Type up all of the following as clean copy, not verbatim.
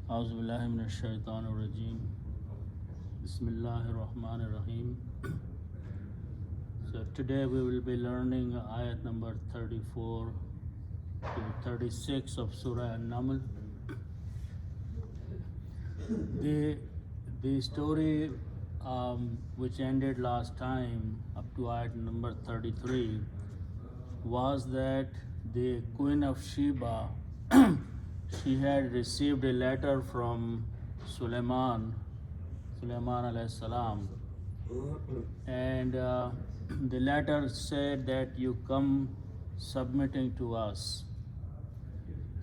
أعوذ بالله من الشيطان الرجيم بسم الله الرحمن الرحيم. So today we will be learning ayat number 34 to 36 of Surah AnNamal. The story which ended last time up to ayat number 33 was that the Queen of Sheba she had received a letter from Sulaiman alayhi salam, and the letter said that you come submitting to us.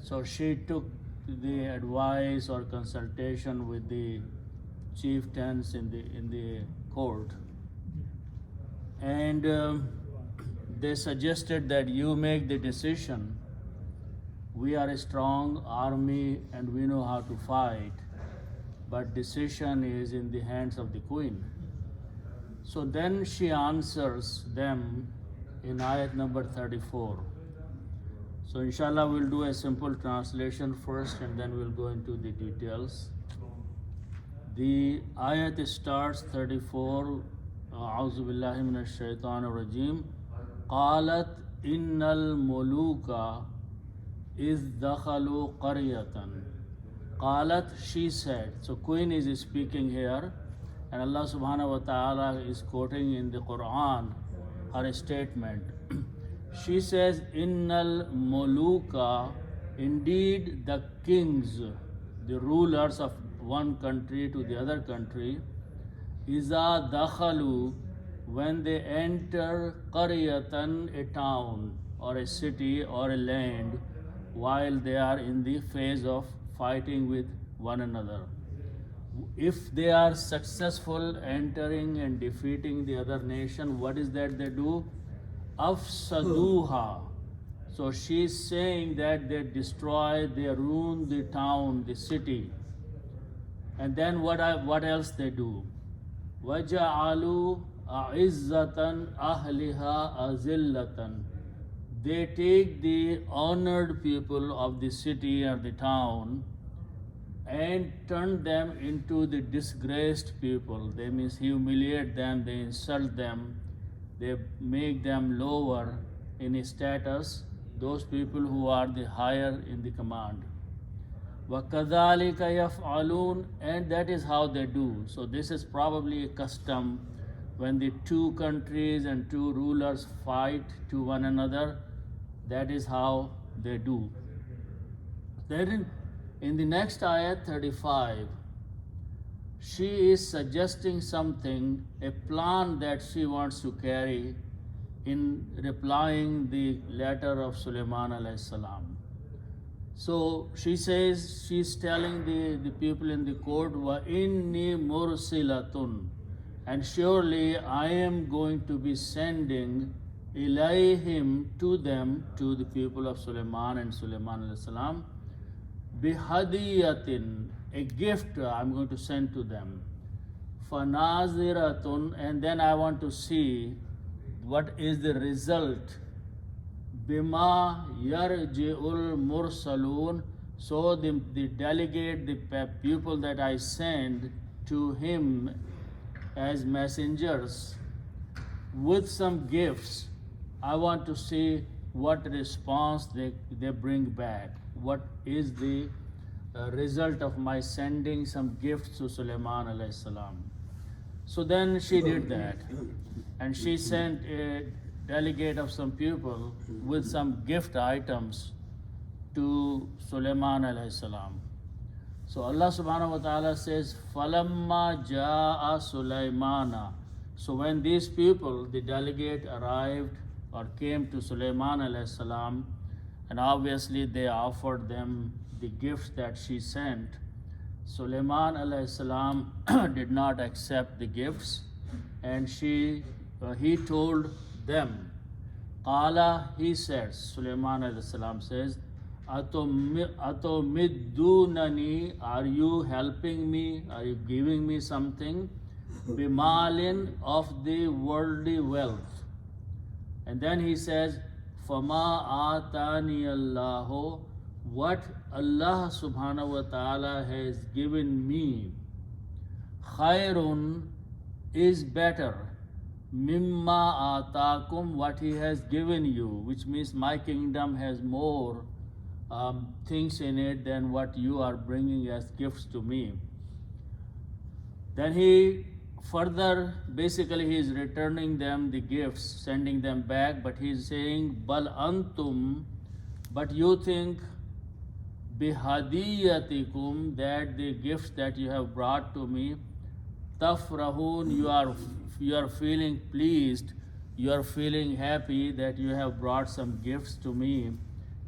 So she took the advice or consultation with the chieftains in the court, and they suggested that you make the decision. We are a strong army and we know how to fight, but decision is in the hands of the queen. So then she answers them in ayat number 34. So inshallah we'll do a simple translation first and then we'll go into the details. The ayat starts 34. A'udhu billahi minash shaitanir rajim. Qalat innal muluka is dakhalu qaryatan. Qalat, she said. So queen is speaking here, and Allah subhanahu wa ta'ala is quoting in the Quran her statement. She says, Innal muluka, indeed the kings, the rulers of one country to the other country, iza dakhalu, when they enter qaryatan, a town or a city or a land, while they are in the phase of fighting with one another. If they are successful entering and defeating the other nation, what is that they do? Afsaduha. So she is saying that they destroy, they ruin the town, the city. And then what else they do? Waja'alu a'izzatan ahliha azillatan. They take the honored people of the city or the town and turn them into the disgraced people. They means humiliate them, they insult them, they make them lower in status, those people who are the higher in the command. وَكَذَلِكَ يَفْعَلُونَ, and that is how they do. So this is probably a custom when the two countries and two rulers fight to one another. That is how they do. Then in the next ayat 35, she is suggesting something, a plan that she wants to carry in replying the letter of Sulaiman alayhi salam. So she says, she's telling the people in the court, wa inni mursilatun, and surely I am going to be sending ilayhim, to them, to the people of Sulaiman and Sulaiman alayhi salam, bihadiyatin, a gift I'm going to send to them, fanaziratun, and then I want to see what is the result, bima yarji'ul mursalun, so the delegate, the people that I send to him as messengers with some gifts, I want to see what response they bring back. What is the result of my sending some gifts to Sulaiman alayhi salam? So then she did that, and she sent a delegate of some people with some gift items to Sulaiman alayhi salam. So Allah subhanahu wa ta'ala says, Falamma ja'a Sulaimana. So when these people, the delegate, arrived or came to Sulaiman alayhi salam, and obviously they offered them the gifts that she sent, Sulaiman alayhi salam did not accept the gifts, and he told them, Qala, he said, Sulaiman alayhi salam says, Atomidunani, are you helping me? Are you giving me something? Bimalin, of the worldly wealth. And then he says, Fama atani Allahu, what Allah subhanahu wa ta'ala has given me, khairun is better, mimma atakum, what he has given you, which means my kingdom has more things in it than what you are bringing as gifts to me. Then he further, basically he is returning them the gifts, sending them back, but he is saying, bal antum, but you think, bihadiyatikum, that the gifts that you have brought to me, tafrahun, you are feeling pleased, you are feeling happy that you have brought some gifts to me,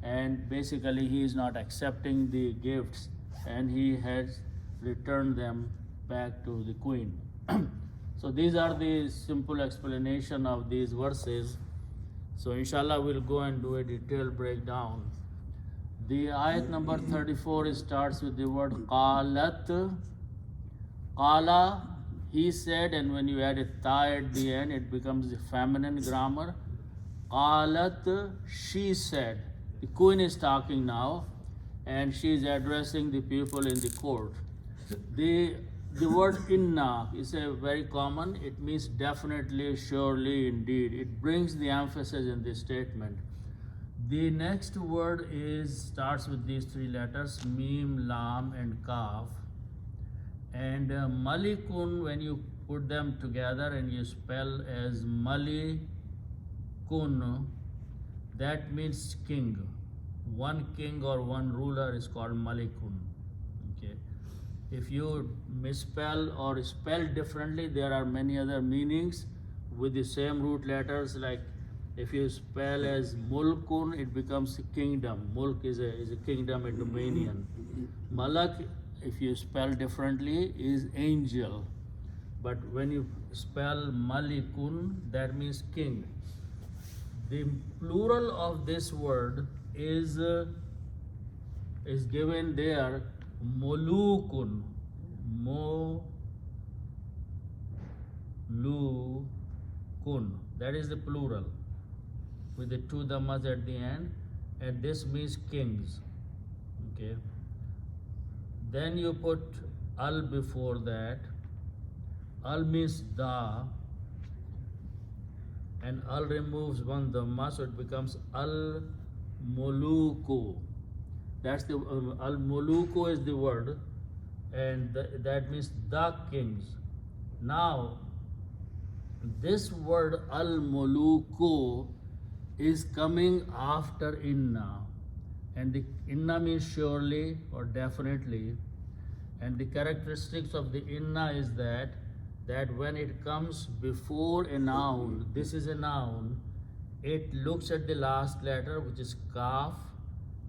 and basically he is not accepting the gifts and he has returned them back to the queen. So these are the simple explanation of these verses. So inshallah we'll go and do a detailed breakdown. The ayat number 34 starts with the word qalat. Qala, he said, and when you add a ta at the end, it becomes the feminine grammar. Qalat, she said. The queen is talking now, and she is addressing the people in the court. The word inna is a very common. It means definitely, surely, indeed. It brings the emphasis in this statement. The next word starts with these three letters, mim, lam, and kaf. And malikun, when you put them together and you spell as malikun, that means king. One king or one ruler is called malikun. Okay. If you misspell or spell differently, there are many other meanings with the same root letters. Like if you spell as mulkun, it becomes a kingdom. Mulk is a kingdom, a dominion. Malak, if you spell differently, is angel. But when you spell malikun, that means king. The plural of this word is given there, mulukun. Mulukun. That is the plural with the two dhammas at the end, and this means kings. Okay. Then you put al before that. Al means da, and al removes one dhamma, so it becomes al muluku. That's the al muluku is the word, and that means the kings. Now, this word al muluku is coming after inna, and the inna means surely or definitely, and the characteristics of the inna is that when it comes before a noun, this is a noun, it looks at the last letter, which is kaf,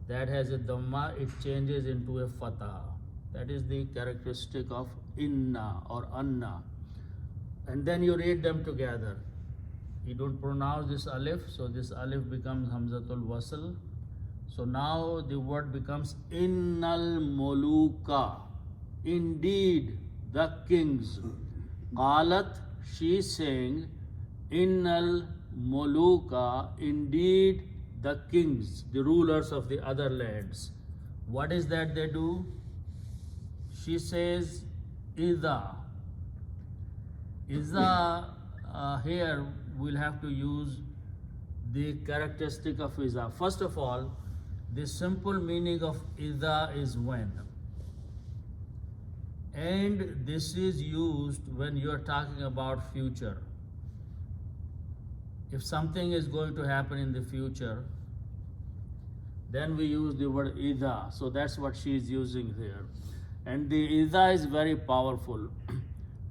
that has a dhamma, it changes into a fatah. That is the characteristic of inna or anna. And then you read them together. You don't pronounce this alif, so this alif becomes hamzatul wasl. So now the word becomes innal muluka, indeed the kings. Qalat, she is saying, innal muluka, indeed the kings, the rulers of the other lands. What is that they do? She says, idha. Here we'll have to use the characteristic of idha. First of all, the simple meaning of idha is when. And this is used when you are talking about future. If something is going to happen in the future, then we use the word idha. So that's what she is using here. And the idha is very powerful.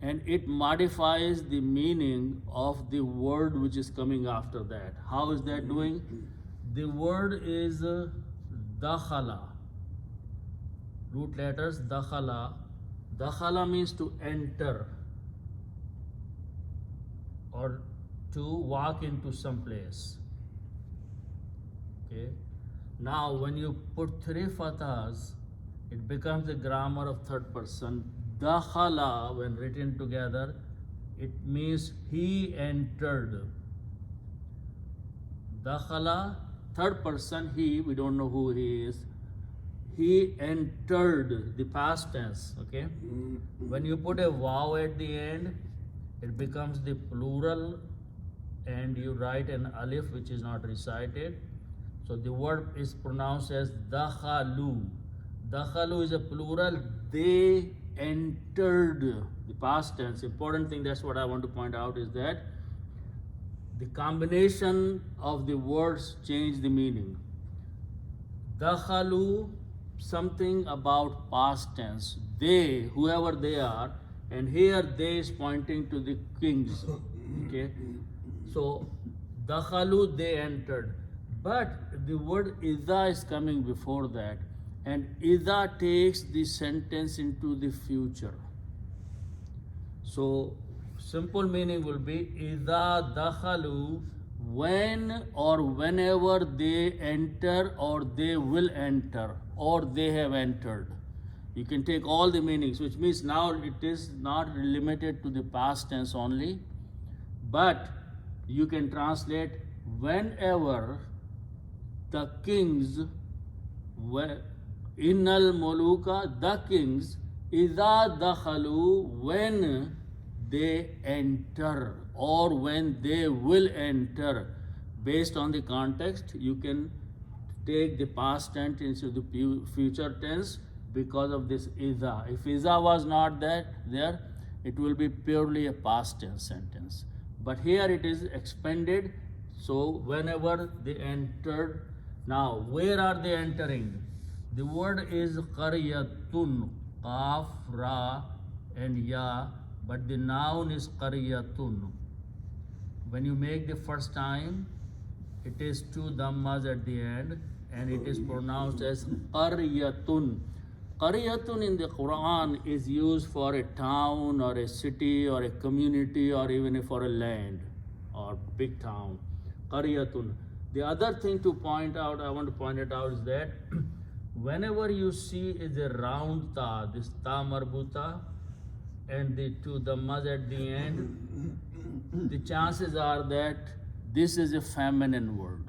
And it modifies the meaning of the word which is coming after that. How is that doing? The word is dakhala. Root letters dakhala. Dakhala means to enter or to walk into some place. Okay. Now when you put three fathas, it becomes the grammar of third person. Dakhala, when written together, it means he entered. Dakhala, third person, he, we don't know who he is. he entered, the past tense, okay? When you put a waw at the end, it becomes the plural, and you write an alif which is not recited. So the word is pronounced as dakhalu. Dakhalu is a plural, they entered, the past tense. Important thing, that's what I want to point out, is that the combination of the words change the meaning. Dakhalu, something about past tense. They, whoever they are, and here they is pointing to the kings. Okay? So, dakhalu, they entered. But the word idha is coming before that. And idha takes the sentence into the future. So, simple meaning will be idha dakhalu, when or whenever they enter, or they will enter, or they have entered. You can take all the meanings, which means now it is not limited to the past tense only, but you can translate whenever the kings, innal muluka, the kings, idha dakhalu, when they enter, or when they will enter. Based on the context, you can take the past tense into the future tense because of this idha. If idha was not there, it will be purely a past tense sentence. But here it is expanded, so whenever they entered. Now, where are they entering? The word is qaryatun, qaf, ra, and ya, but the noun is qaryatun. When you make the first time, it is two dhammas at the end, and it is pronounced as qaryatun. Qaryatun in the Quran is used for a town or a city or a community or even for a land or big town. Qaryatun. The other thing to point out, I want to point it out, is that whenever you see is a round ta, this ta marbuta, and the two dhammas at the end, the chances are that this is a feminine word.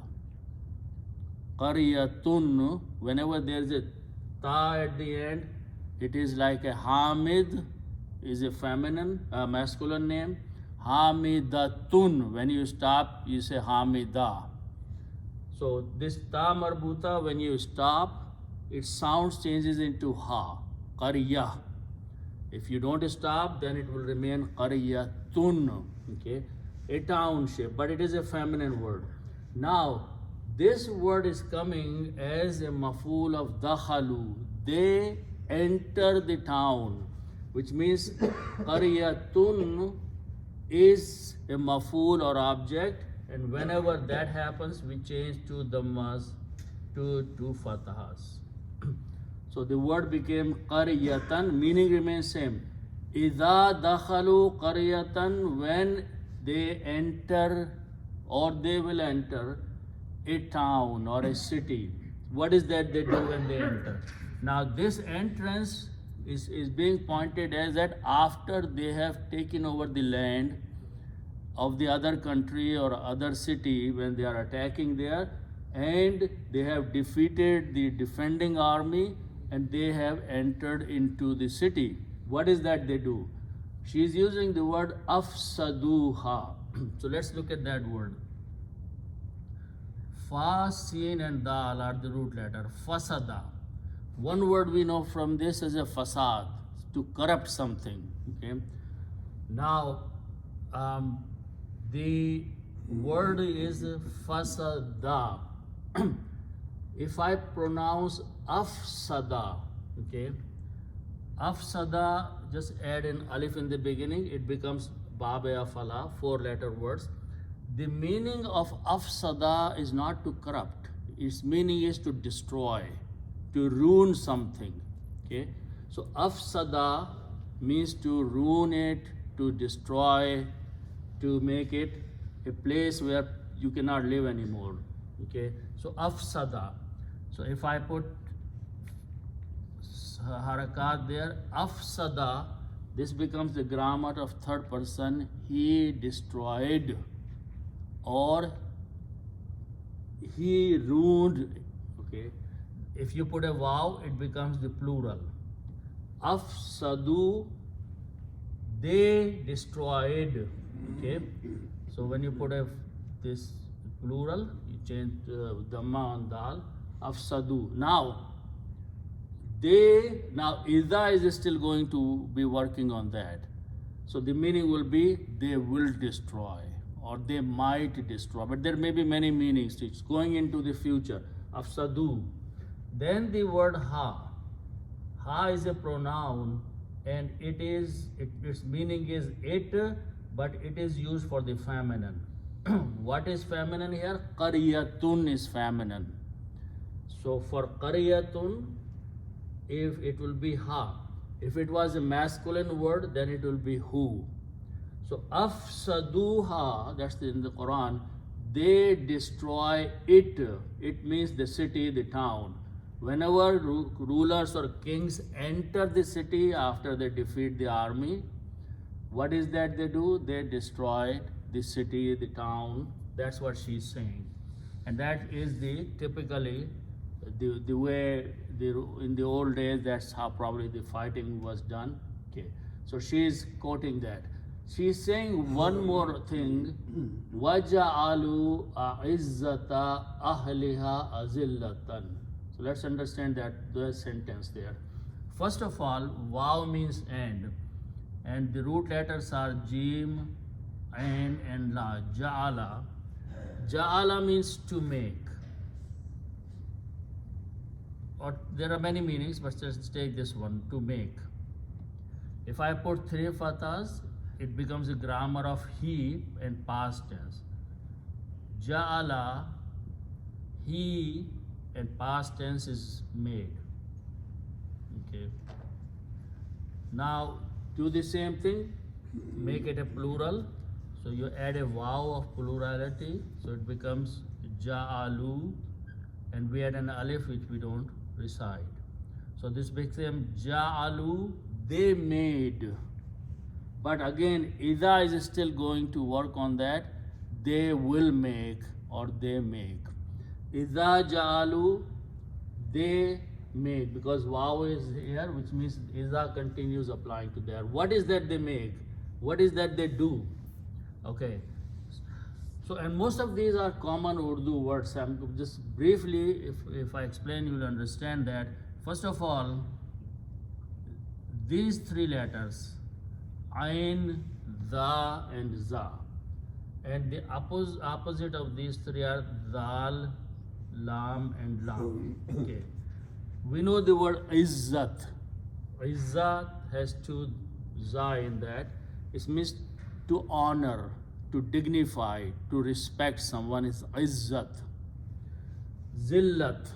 Qaryatun, whenever there is a ta at the end, it is like a Hamid is a feminine, masculine name. Hamidatun, when you stop, you say Hamida. So this ta marbuta, when you stop, its sound changes into ha, qarya. If you don't stop, then it will remain qaryatun, okay, a township, but it is a feminine word. Now, this word is coming as a maf'ul of dakhalu. They enter the town, which means qaryatun is a maf'ul or object, and whenever that happens, we change two dhammas to two fatahas. So the word became qaryatan, meaning remains same. Idha dakhalu qaryatan, when they enter or they will enter a town or a city. What is that they do when they enter? Now this entrance is being pointed as that after they have taken over the land of the other country or other city, when they are attacking there, and they have defeated the defending army and they have entered into the city. What is that they do? She is using the word afsaduha. So let's look at that word. Fa, Sin and Dal are the root letter. Fasada. One word we know from this is a fasad, to corrupt something. Okay. Now, the word is fasada. If I pronounce afsada, okay, afsada, just add an alif in the beginning, it becomes babe afala, 4-letter words. The meaning of afsada is not to corrupt. Its meaning is to destroy, to ruin something. Okay, so afsada means to ruin it, to destroy, to make it a place where you cannot live anymore. Okay, so afsada. So if I put harakat there, afsada, this becomes the grammar of third person. He destroyed or he ruined. Okay, if you put a waw, it becomes the plural. Afsadu, they destroyed. Okay, so when you put this plural, you change dhamma on dal. Afsadu. Now Iza is still going to be working on that. So the meaning will be they will destroy or they might destroy. But there may be many meanings. It's going into the future. Afsadu. Then the word ha. Ha is a pronoun and its meaning is it, but it is used for the feminine. What is feminine here? Qaryatun is feminine. So for qaryatun, if it will be ha. If it was a masculine word, then it will be hu. So afsaduha, that's in the Quran, they destroy it. It means the city, the town. Whenever rulers or kings enter the city after they defeat the army, what is that they do? They destroy the city, the town. That's what she's saying. And that is typically the way in the old days, that's how probably the fighting was done. Okay, so she's quoting that. She's saying one more thing. وَجَعَلُوا أَعِزَّةَ أَهْلِهَا أَذِلَّةً. So let's understand the sentence there. First of all, waw means and the root letters are jim, ain, and la. Ja'ala. Ja'ala means to make. Or there are many meanings, but just take this one, to make. If I put 3 fathas, it becomes a grammar of he and past tense. Ja'ala, he, and past tense is made. Okay. Now do the same thing, make it a plural. So you add a waw of plurality, so it becomes ja'alu, and we add an alif which we don't recite. So this became ja'alu, they made. But again, Iza is still going to work on that. They will make or they make. Iza ja'alu, they make, because waw is here, which means Iza continues applying to there. What is that they make? What is that they do? Okay. So, and most of these are common Urdu words. I'm just briefly, if I explain, you will understand that. First of all, these 3 letters, Ain, Za, and Za. And the opposite of these 3 are Dal, Lam, and Lam. Okay. We know the word Izzat. Izzat has 2 Za in that. It means to honor, to dignify, to respect someone is Izzat. Zillat,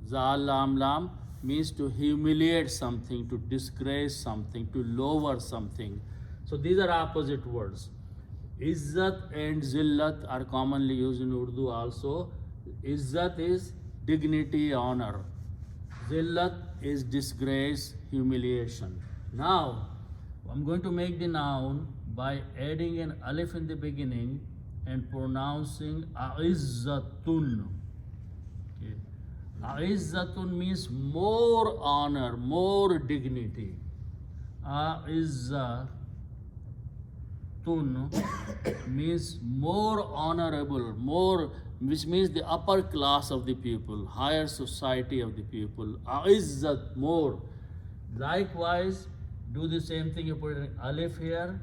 Za, Lam, Lam, means to humiliate something, to disgrace something, to lower something. So these are opposite words. Izzat and Zillat are commonly used in Urdu also. Izzat is dignity, honor. Zillat is disgrace, humiliation. Now, I'm going to make the noun by adding an alif in the beginning and pronouncing A'izzatun. Okay. A'izzatun means more honor, more dignity. A'izzatun means more honorable, more, which means the upper class of the people, higher society of the people. A'izzat, more. Likewise, do the same thing, you put an alif here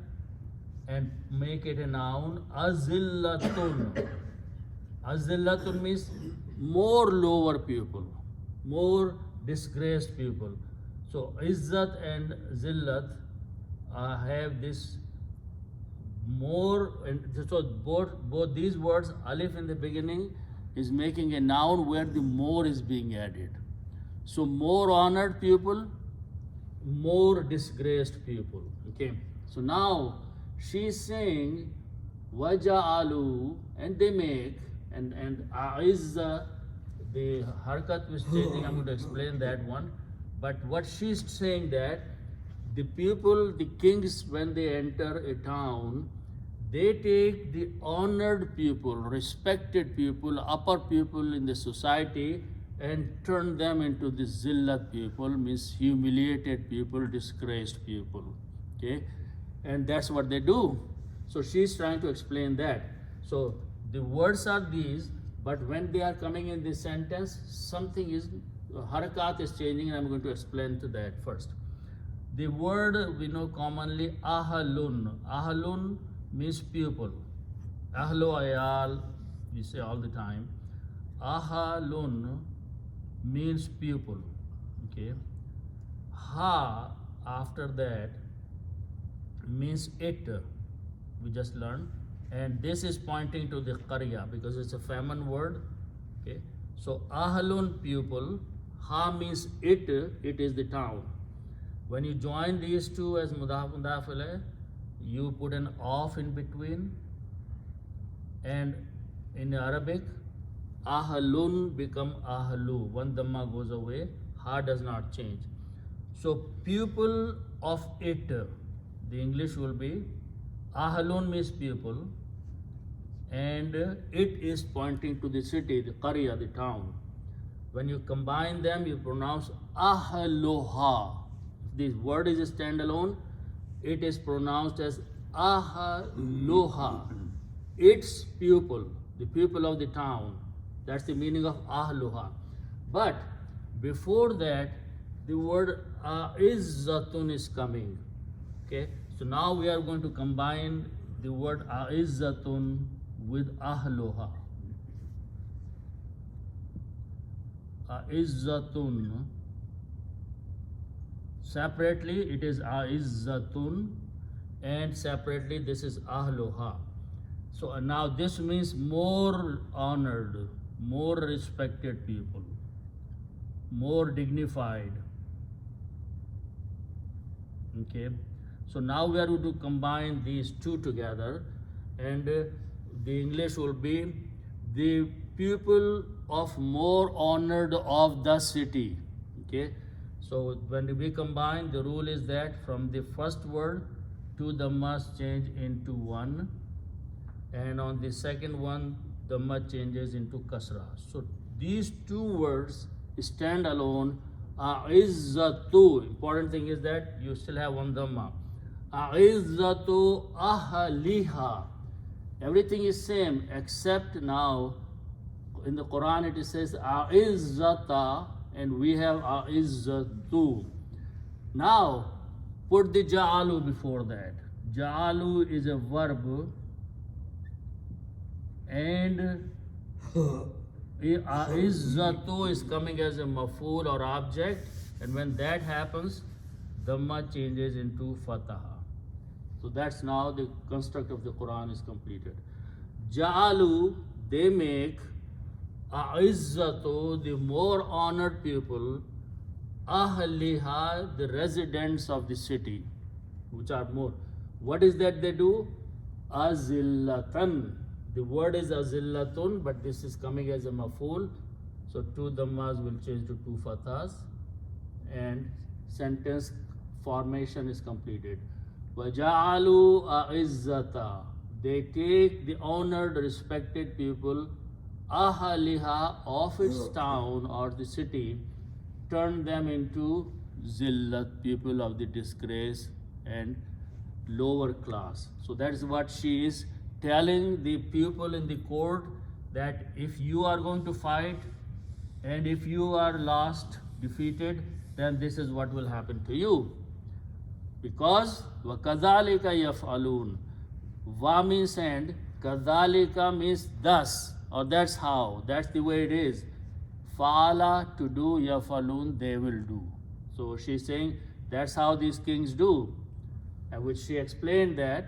and make it a noun. Azillatun. Azillatun means more lower people, more disgraced people. So Izzat and Zillat have this more, and so both these words, alif in the beginning is making a noun where the more is being added. So more honored people, more disgraced people. Okay. So now she is saying waja'alu, and they make, and a'izza, the harkat was changing. I'm going to explain that one. But what she's saying that the people, the kings, when they enter a town, they take the honored people, respected people, upper people in the society, and turn them into the zillat people, means humiliated people, disgraced people. Okay, and that's what they do. So she's trying to explain that. So the words are these, but when they are coming in this sentence, something is, harakat is changing, and I'm going to explain to that first. The word we know commonly, ahalun. Ahalun means people. Ahlu ayal, we say all the time. Ahalun means people. Okay. Ha, after that, means it. We just learned. And this is pointing to the qarya because it's a feminine word. Okay. So ahalun, people. Ha means it is the town. When you join these two as mudaf mudaf ilayh, you put an off in between, and in Arabic, ahalun become ahlu. One dhamma goes away, ha does not change. So pupil of it, the English will be ahalun means pupil, and it is pointing to the city, the qarya, the town. When you combine them, you pronounce ahaloha. This word is standalone, it is pronounced as ahaloha. Its pupil, the pupil of the town. That's the meaning of ahluha. But before that, the word aizzatun is coming. Okay, so now we are going to combine the word aizzatun with ahluha. Aizzatun. Separately, it is aizzatun, and separately, this is ahluha. So now this means more honored, more respected people, more dignified. Okay, so now we are going to combine these two together, and the English will be the people of more honored of the city. Okay, so when we combine, the rule is that from the first word, two dhammas change into one, and on the second one, dhamma changes into kasra. So these two words stand alone. Aizzatu. Important thing is that you still have one dhamma. Aizzatu ahliha. Everything is same except now in the Quran it says aizzata, and we have aizzatu. Now put the ja'alu before that. Ja'alu is a verb, and izzatu is coming as a maf'ul or object, and when that happens, dhamma changes into fataha. So that's now the construct of the Quran is completed. Ja'alu, they make izzatu, the more honored people, ahliha, the residents of the city, which are more. What is that they do? Azillatan. The word is azillatun, but this is coming as a maf'ul. So two dhammas will change to two fathas, and sentence formation is completed. Waja'alu a'izzata. They take the honored, respected people, ahaliha, of its town or the city, turn them into zillat, people of the disgrace and lower class. So that is what she is telling the people in the court, that if you are going to fight and if you are lost, defeated, then this is what will happen to you. Because وَكَذَلِكَ يَفْعَلُونَ. Va means and, kadhalika means thus, or that's how, that's the way it is. Fa'ala, to do, yafalun, they will do. So she's saying that's how these kings do. And which she explained that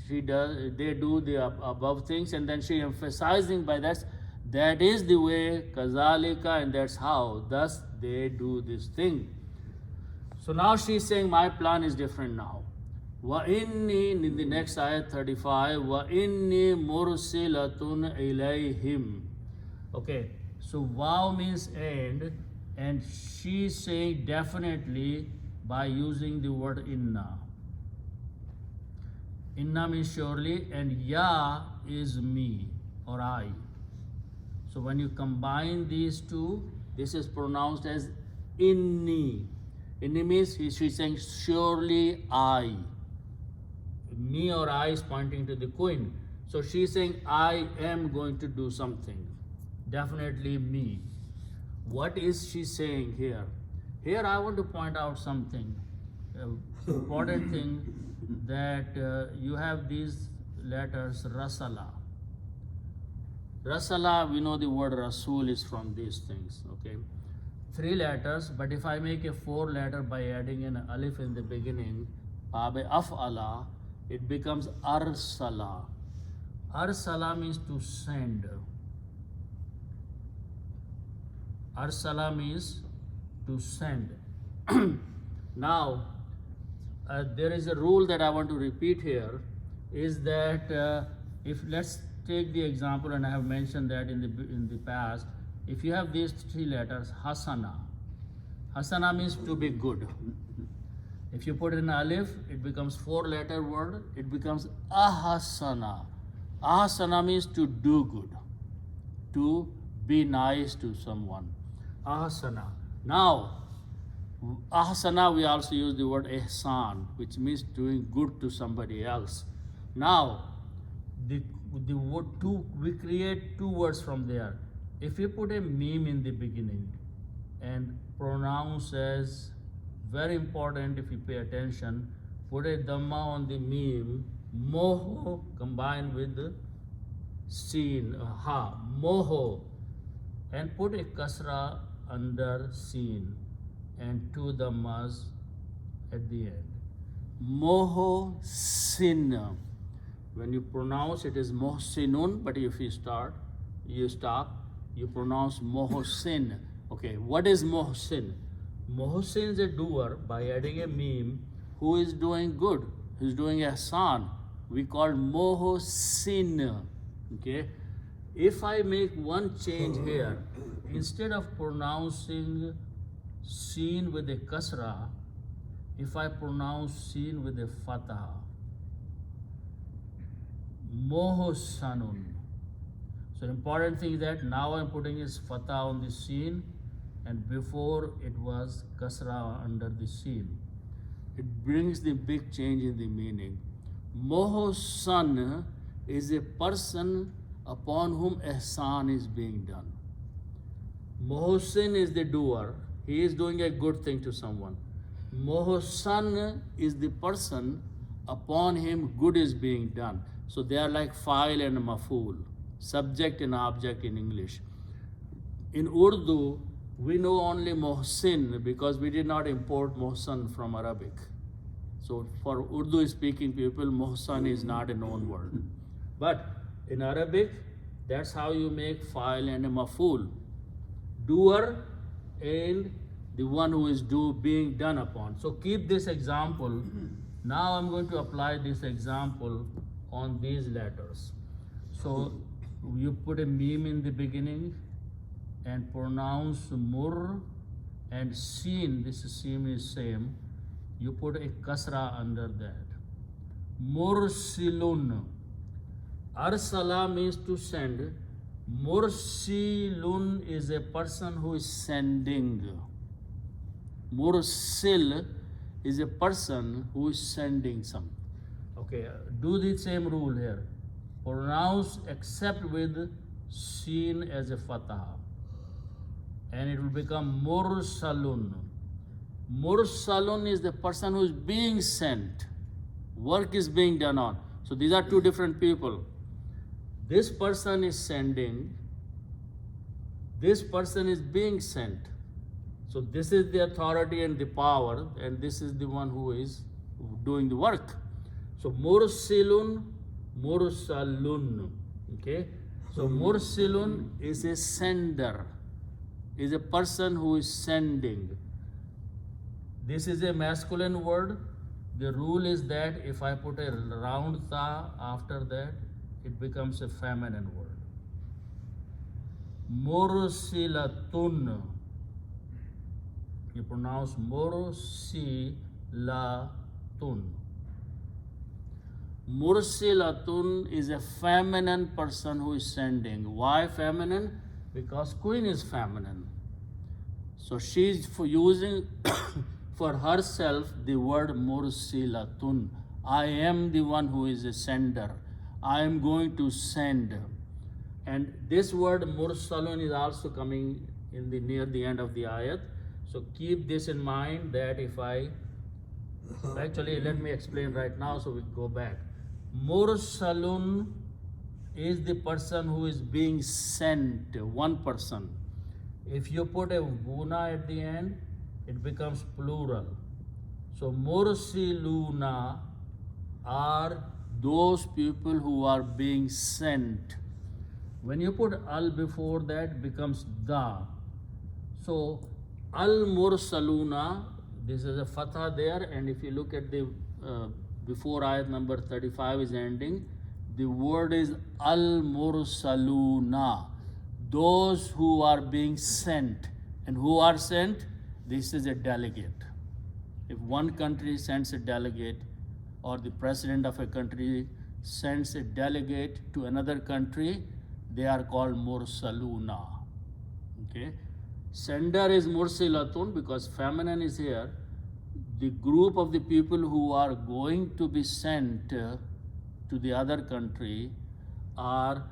they do the above things, and then she emphasizing by that is the way, kazalika, and that's how, thus they do this thing. So now she's saying my plan is different now. Wa inni, in the next ayat 35, wa inni mursilatun ilayhim. Okay, so wow means and she's saying definitely by using the word inna. Inna means surely, and ya is me or I. So when you combine these two, This is pronounced as inni. Inni means she's saying surely I. Me or I is pointing to the queen. So she's saying I am going to do something. Definitely me. What is she saying here? Here I want to point out something. Important thing that you have these letters Rasala. Rasala, we know the word Rasul is from these things, okay? 3 letters, but if I make a 4 letter by adding an alif in the beginning, Babe Af'ala, it becomes Arsala. Arsala means to send. Arsala means to send. Now, there is a rule that I want to repeat here, is that if let's take the example, and I have mentioned that in the past, if you have these 3 letters, Hasana. Hasana means to be good. If you put in alif, it becomes 4-letter word, it becomes Ahasana. Ahasana means to do good, to be nice to someone. Ahasana. Now, Ahsana, we also use the word ihsan, which means doing good to somebody else. Now, the word we create 2 words from there. If you put a meme in the beginning and pronounce as, very important if you pay attention, put a dhamma on the meme, moho combined with seen, ha, moho, and put a kasra under seen and 2 dhammas at the end. Moho sin. When you pronounce it is mohsinun, but if you stop, you pronounce mohosin. Okay, what is mohsin? Mohsin is a doer by adding a meme who is doing good, who is doing ihsan. We call mohosin. Okay, if I make one change here, instead of pronouncing seen with a kasra, if I pronounce seen with a fatha, mohosanun. So important thing is that now I'm putting is fatha on the seen, and before it was kasra under the seen. It brings the big change in the meaning. Mohosan is a person upon whom ihsan is being done. Mohsin is the doer. He is doing a good thing to someone. Mohosan is the person upon him good is being done. So they are like fa'il and maf'ul, subject and object in English. In Urdu, we know only Mohsin because we did not import Mohsan from Arabic. So for Urdu speaking people, Mohsan is not a known word. But in Arabic, that's how you make fa'il and a maf'ul. Doer and the one who is being done upon. So keep this example. Now I'm going to apply this example on these letters. So you put a meme in the beginning and pronounce mur and seen, this seen is same. You put a kasra under that. Mursilun. Arsala means to send. Mursilun is a person who is sending. Mursil is a person who is sending something. Okay, do the same rule here. Pronounce except with seen as a fatha. And it will become mursalun. Mursalun is the person who is being sent. Work is being done on. So these are 2 different people. This person is sending. This person is being sent. So this is the authority and the power, and this is the one who is doing the work. So mursilun, mursalun. Okay. So mursilun is a sender, is a person who is sending. This is a masculine word. The rule is that if I put a round ta after that, it becomes a feminine word. Mursilatun. You pronounce mursilatun. Mursilatun is a feminine person who is sending. Why feminine? Because queen is feminine. So she's for using for herself the word mursilatun. I am the one who is a sender. I am going to send. And this word mursalun is also coming in the near the end of the ayat. So keep this in mind that if I actually let me explain right now so we go back. Mursalun is the person who is being sent, one person. If you put a guna at the end, it becomes plural. So mursiluna are those people who are being sent. When you put al before that, it becomes da. So al mursaluna, this is a fatha there, and if you look at the before ayat number 35 is ending, the word is al mursaluna, those who are being sent. And who are sent? This is a delegate. If one country sends a delegate, or the president of a country sends a delegate to another country, they are called mursaluna. Okay? Sender is mursilatun because feminine is here. The group of the people who are going to be sent to the other country are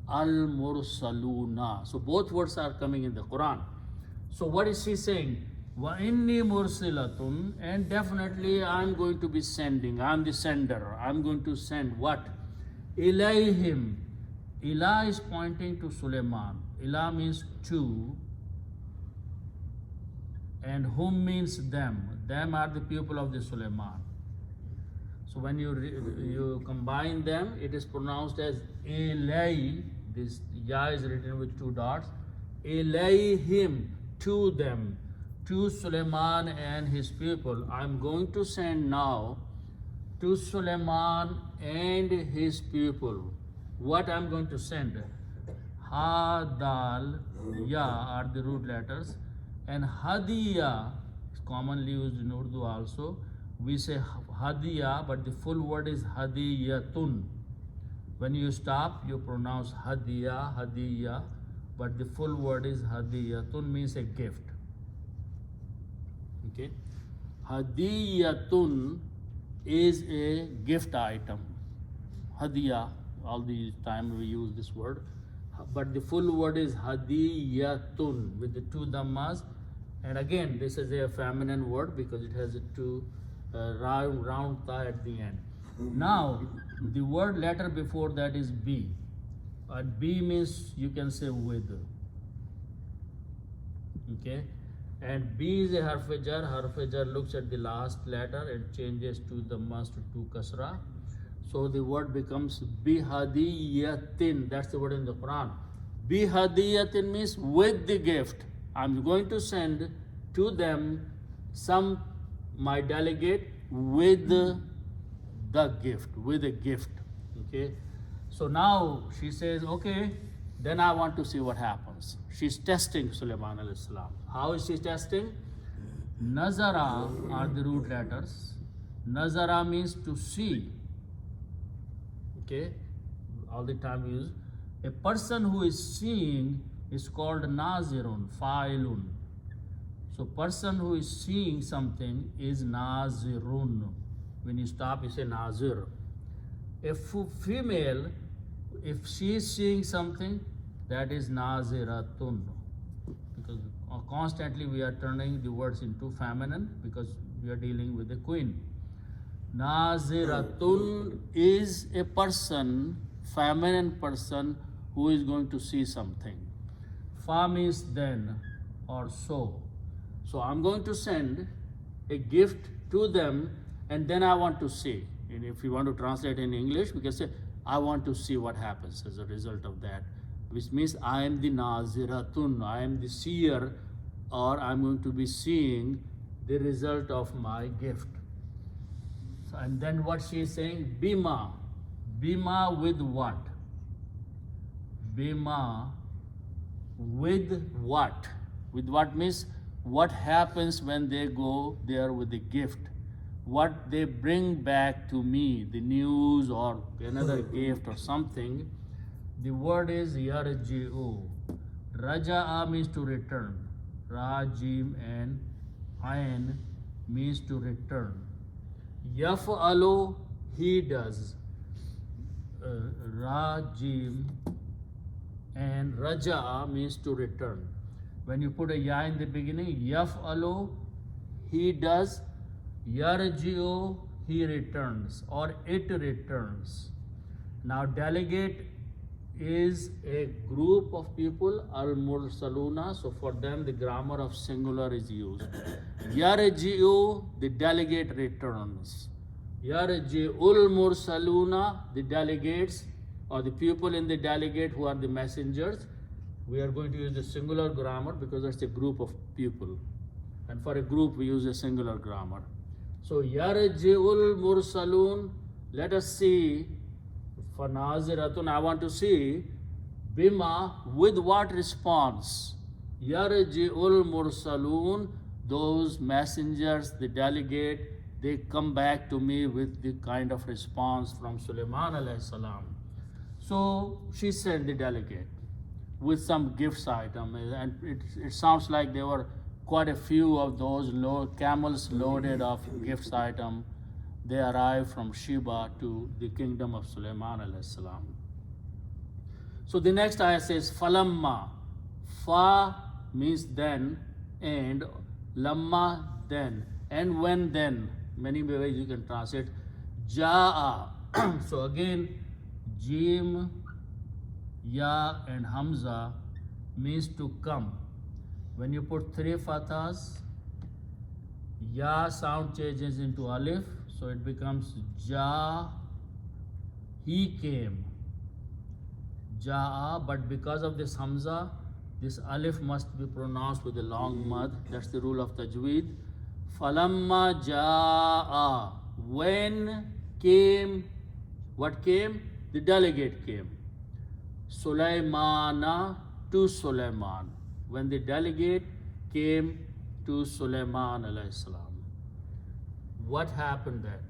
al-mursaluna. So both words are coming in the Quran. So what is she saying? Wa inni mursilatun, and definitely I'm going to be sending. I'm the sender. I'm going to send what? Ilayhim. Ila is pointing to Suleiman. Ila means to, and whom means them. Them are the people of the Suleiman. So when you combine them, it is pronounced as Ilay. This ya is written with two dots. Ilayhim, to them, to Suleiman and his people. I'm going to send now to Suleiman and his people. What I'm going to send? Ha, dal, ya are the root letters, and hadiya is commonly used in Urdu also. We say hadiya, but the full word is hadiyatun. When you stop, you pronounce hadiya, hadiya, but the full word is hadiyatun, means a gift. Okay? Hadiyatun is a gift item. Hadiya, all the time we use this word, but the full word is hadiyatun with the two dhammas. And again, this is a feminine word because it has a two round ta at the end. Now, the word letter before that is B. And B means you can say with. Okay? And B is a harf-e-jar. Harf-e-jar looks at the last letter and changes to the mas to kasra. So the word becomes bihadiyatin. That's the word in the Quran. Bihadiyatin means with the gift. I'm going to send to them my delegate with the gift, with a gift. Okay? So now she says, okay, then I want to see what happens. She's testing Sulaiman alayhi salam. How is she testing? Nazara are the root letters. Nazara means to see. Okay? All the time we use. A person who is seeing is called nazirun, fa'ilun. So person who is seeing something is nazirun. When you stop, you say nazir. A female, if she is seeing something, that is naziratun. Because constantly we are turning the words into feminine because we are dealing with a queen. Naziratun is a person, feminine person, who is going to see something. Fa means then or so. So I'm going to send a gift to them and then I want to see. And if you want to translate in English, we can say, I want to see what happens as a result of that. Which means I am the naziratun, I am the seer, or I'm going to be seeing the result of my gift. So, and then what she is saying, bima. Bima with what? Bima with what? With what means what happens when they go there with the gift? What they bring back to me, the news or another gift or something. The word is yarji'u. Raja'a means to return. Ra, Jim, and Ayn means to return. Yaf'alu, he does. Ra, Jim, and Raja'a means to return. When you put a ya in the beginning, Yaf'alu, he does. Yarji'u, he returns or it returns. Now delegate is a group of people, al-mursaluna, so for them the grammar of singular is used. Yarji'u, the delegate returns. Yarji'ul mursaluna, the delegates or the people in the delegate who are the messengers. We are going to use the singular grammar because it's a group of people. And for a group we use a singular grammar. So yarji'ul mursalun, let us see. For naziratun, I want to see bima, with what response? Yarji'ul mursalun, those messengers, the delegate, they come back to me with the kind of response from Sulaiman alayhi salam. So she sent the delegate with some gifts item, and it sounds like there were quite a few of those camels loaded of gifts item. They arrived from Sheba to the kingdom of Sulaiman alayhi salam. So the next ayah says, Falamma. Fa means then, and lamma then, and when then. Many ways you can translate. Ja'a. So again, Jim, Ya, and Hamza means to come. When you put three fathas, Ya sound changes into alif, so it becomes Ja, he came. Ja'a, but because of this Hamza, this alif must be pronounced with a long mad. That's the rule of tajweed. Falamma Ja'a, when came, what came? The delegate came. Sulaimana, to Sulaiman. When the delegate came to Sulaiman alayhi salam. What happened then?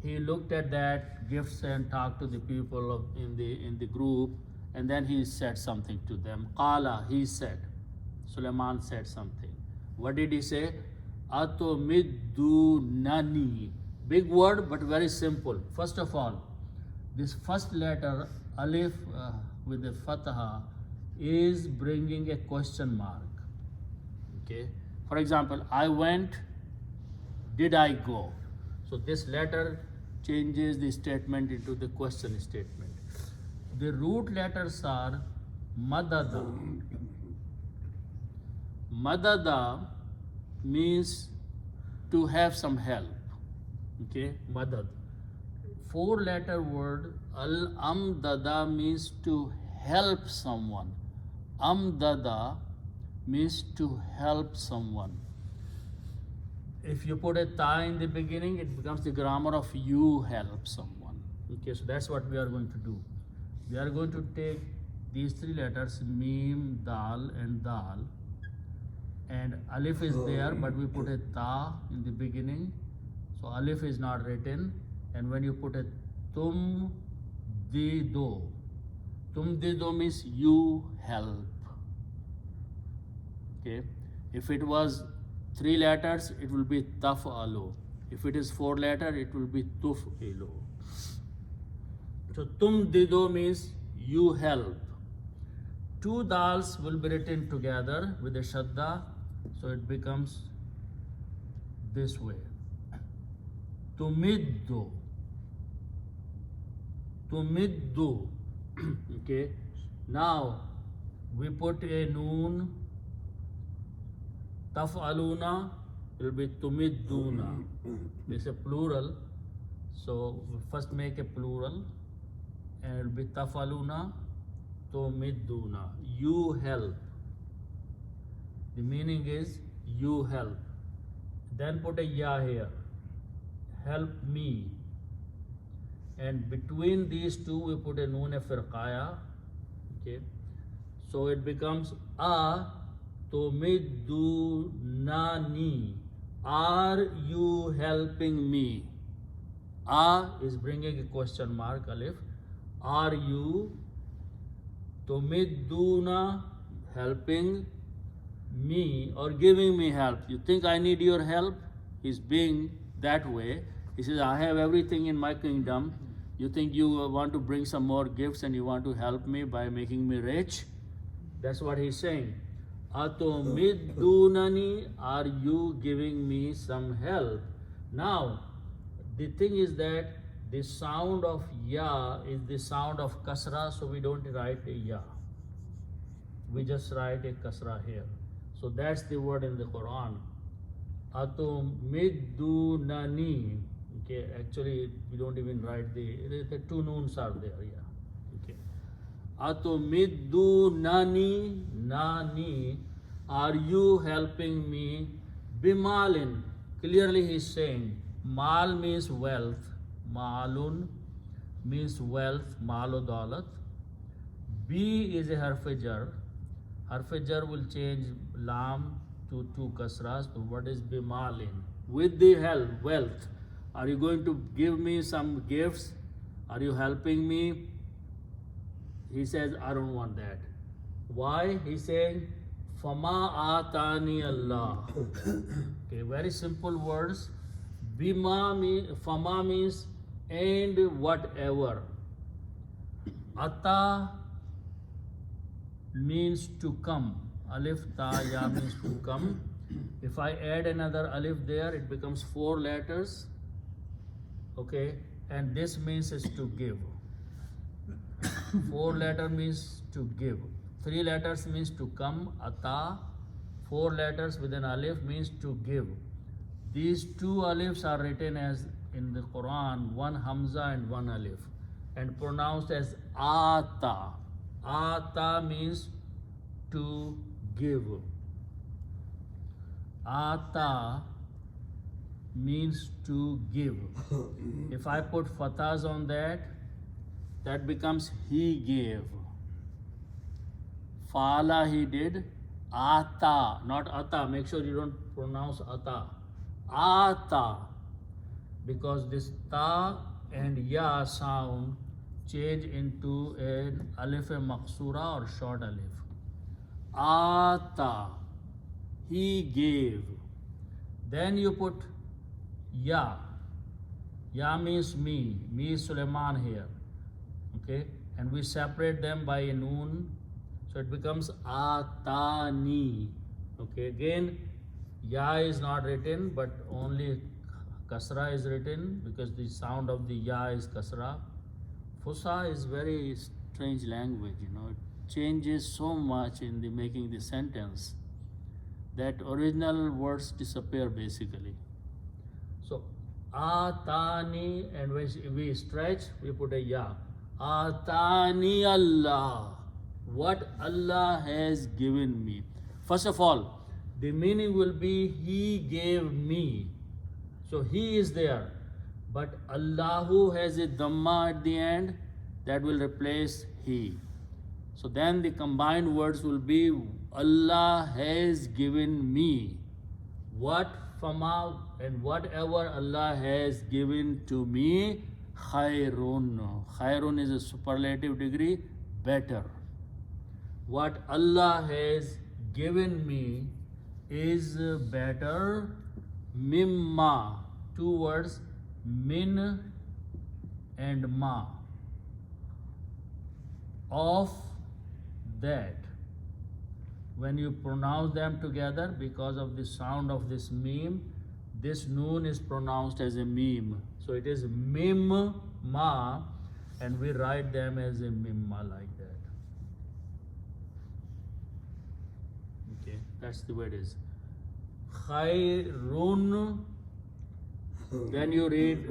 He looked at that gifts and talked to the people in the group, and then he said something to them. Qala, he said. Sulaiman said something. What did he say? Atumidunani. Big word, but very simple. First of all, this first letter, alif with the fatha, is bringing a question mark. Okay. For example, I went, did I go? So this letter changes the statement into the question statement. The root letters are madada. Madada means to have some help. Okay, madad. 4-letter word al-amdada means to help someone. Amdada means to help someone. If you put a ta in the beginning, it becomes the grammar of you help someone. Okay, so that's what we are going to do. We are going to take these 3 letters, mim, dal, and dal, and alif is there, but we put a ta in the beginning, so alif is not written. And when you put a tum dido means you help. Okay, if it was 3 letters, it will be taf'alu. If it is 4 letters, it will be tuf'ilu. So tum dido means you help. 2 dals will be written together with a shadda, so it becomes this way. Tumiddu. Okay. Now we put a noon. Taf'aluna, it will be tumidduna. This is a plural, so we first make a plural, and it will be taf'aluna, tumidduna. You help. The meaning is you help. Then put a ya here. Help me. And between these two we put a noon firqaya. Okay. So it becomes a tumiddunani. Are you helping me? A is bringing a question mark, alif. Are you tumidduna, helping me or giving me help. You think I need your help? He's being that way. He says, I have everything in my kingdom. You think you want to bring some more gifts and you want to help me by making me rich? That's what he's saying. Atumidunani, are you giving me some help? Now, the thing is that the sound of ya is the sound of kasra, so we don't write a ya. We just write a kasra here. So that's the word in the Quran. Atumidunani. Okay, actually we don't even write the two noons are there, yeah. Okay. Atumidunani, nani, are you helping me? Bimalin. Clearly he's saying, mal means wealth. Maalun means wealth, malo dalat. B is a harf-e-jar. Harf-e-jar will change lam to two kasras. So what is bimalin? With the help, wealth. Are you going to give me some gifts? Are you helping me? He says, I don't want that. Why? He's saying, Fama atani Allah. Okay, very simple words. Fama means and whatever. Ata means to come. Alif ta ya means to come. If I add another alif there, it becomes 4 letters. Okay, and this means is to give. 4 letter means to give. 3 letters means to come, ata. 4 letters with an alif means to give. These 2 alifs are written as in the Quran, 1 hamza and 1 alif, and pronounced as ata. Ata means to give. Ata means to give. If I put fathas on that, that becomes he gave. Fala, he did. Ata, not ata. Make sure you don't pronounce ata. Ata. Because this ta and ya sound change into an alif maqsura or short alif. Ata. He gave. Then you put ya. Ya means me. Me is Suleiman here. Okay? And we separate them by a noon. So it becomes atani. Okay? Again, ya is not written, but only kasra is written because the sound of the ya is kasra. Fusa is very strange language, you know. It changes so much in the making the sentence that original words disappear basically. So atani, and when we stretch, we put a ya. Atani Allah. What Allah has given me. First of all, the meaning will be he gave me. So he is there. But Allahu has a dhamma at the end that will replace he. So then the combined words will be Allah has given me. What fama and whatever Allah has given to me, khairun. Khairun is a superlative degree, better. What Allah has given me is better. Mimma, 2 words, min and ma. Of that. When you pronounce them together, because of the sound of this meme, this noon is pronounced as a meme. So it is mim ma, and we write them as a mimma like that. Okay, that's the way it is. Khairun. Then you read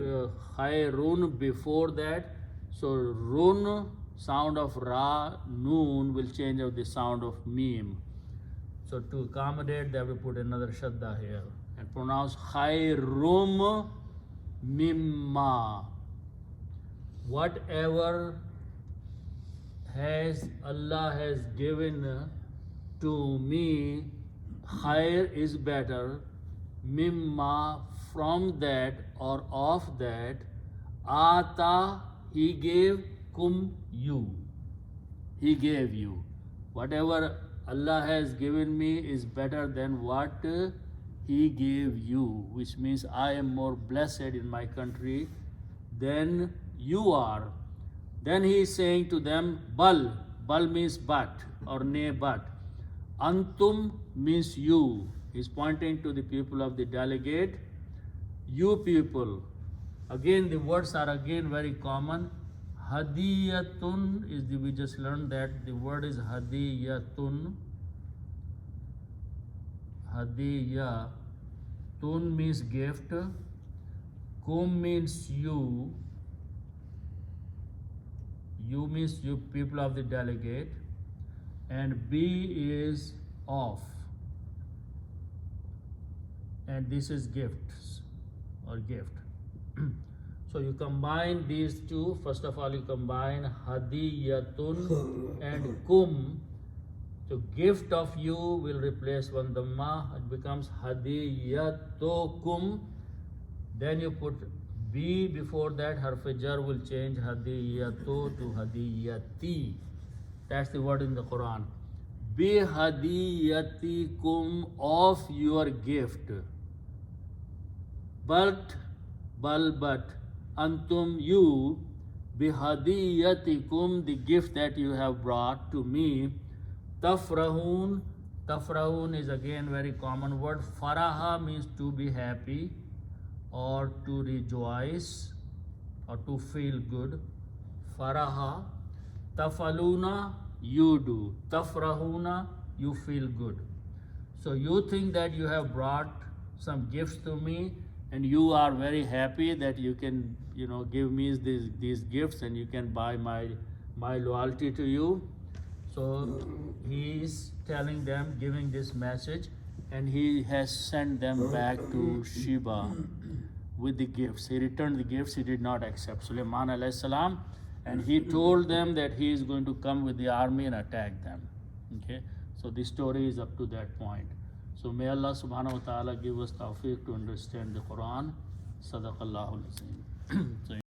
khairun before that. So run, sound of ra, noon will change of the sound of meme. So to accommodate that, we put another shadda here and pronounce khairum mimma. Whatever has Allah has given to me, khair is better. Mimma, from that or of that. Ata, he gave. Kum, you. He gave you. Whatever Allah has given me is better than what He gave you, which means I am more blessed in my country than you are. Then He is saying to them, Bal. Bal means but or nay but. Antum means you. He's pointing to the people of the delegate. You people. Again, the words are again very common. Hadiyatun is we just learned that the word is hadiyatun. Hadiyatun means gift. Kum means you. You means you people of the delegate. And B is of. And this is gifts or gift. So you combine these two. First of all, you combine hadiyatun and kum. So gift of you will replace one dhamma. It becomes hadiyatukum. Then you put B before that. Harf jar will change hadiyatu to hadiyati. That's the word in the Quran. Bi hadiyatikum, of your gift. But antum, you, bihadiyatikum, the gift that you have brought to me. Tafrahun. Tafrahun is again very common word. Faraha means to be happy or to rejoice or to feel good. Faraha. Tafaluna, you do. Tafrahuna, you feel good. So you think that you have brought some gifts to me, and you are very happy that you can, give me these gifts and you can buy my loyalty to you. So he is telling them, giving this message, and he has sent them back to Sheba with the gifts. He returned the gifts. He did not accept. Sulaiman alayhi salam, and he told them that he is going to come with the army and attack them. Okay, so the story is up to that point. So may Allah subhanahu wa ta'ala give us tawfiq to understand the Quran. Sadaqallahu al-Azim. So